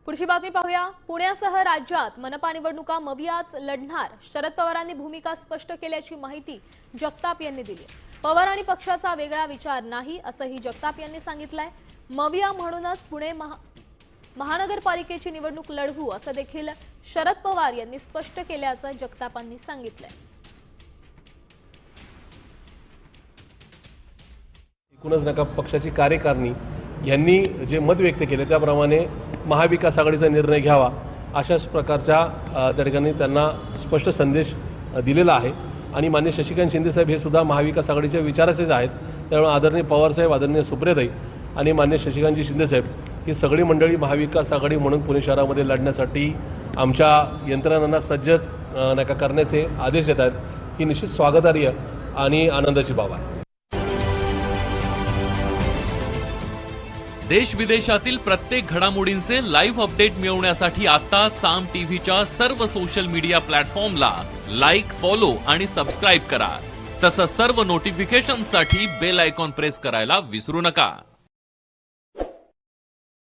पुढची बातमी पाहूया। पुण्यासह राज्यात मनपा निवडणुका मवियाच लढणार, शरद पवारांनी भूमिका स्पष्ट केल्याची माहिती जगताप यांनी दिली। पवार आणि पक्षाचा वेगळा विचार नाही असंही जगताप यांनी सांगितलंय। मविया म्हणूनच पुणे महानगरपालिकेची निवडणूक लढवू असं देखील शरद पवार यांनी स्पष्ट केल्याचं जगतापांनी सांगितलंय। एकूणच नका पक्षाची कार्यकारिणी यांनी जे मत व्यक्त केले त्याप्रमाणे महाविकास आघाडीचा निर्णय घ्यावा अशाच प्रकारच्या त्या ठिकाणी त्यांना स्पष्ट संदेश दिलेला आहे। आणि माननीय शशिकांत शिंदे साहेब हे सुद्धा महाविकास आघाडीच्या विचाराचेच आहेत। त्यामुळे आदरणीय पवार साहेब, आदरणीय सुप्रियाताई आणि माननीय शशिकांतजी शिंदे साहेब ही सगळी मंडळी महाविकास आघाडी म्हणून पुणे शहरामध्ये लढण्यासाठी आमच्या यंत्रणांना सज्ज नका करण्याचे आदेश देत आहेत। ही निश्चित स्वागतार्ह आणि आनंदाची बाब आहे। देश विदेशातील प्रत्येक घडामोडींचे लाईव्ह अपडेट मिळवण्यासाठी आता साम टीव्हीच्या सर्व सोशल मीडिया प्लॅटफॉर्मला लाईक, फॉलो आणि सबस्क्राईब करा। तसंच सर्व नोटिफिकेशनसाठी बेल आयकॉन प्रेस करायला विसरू नका।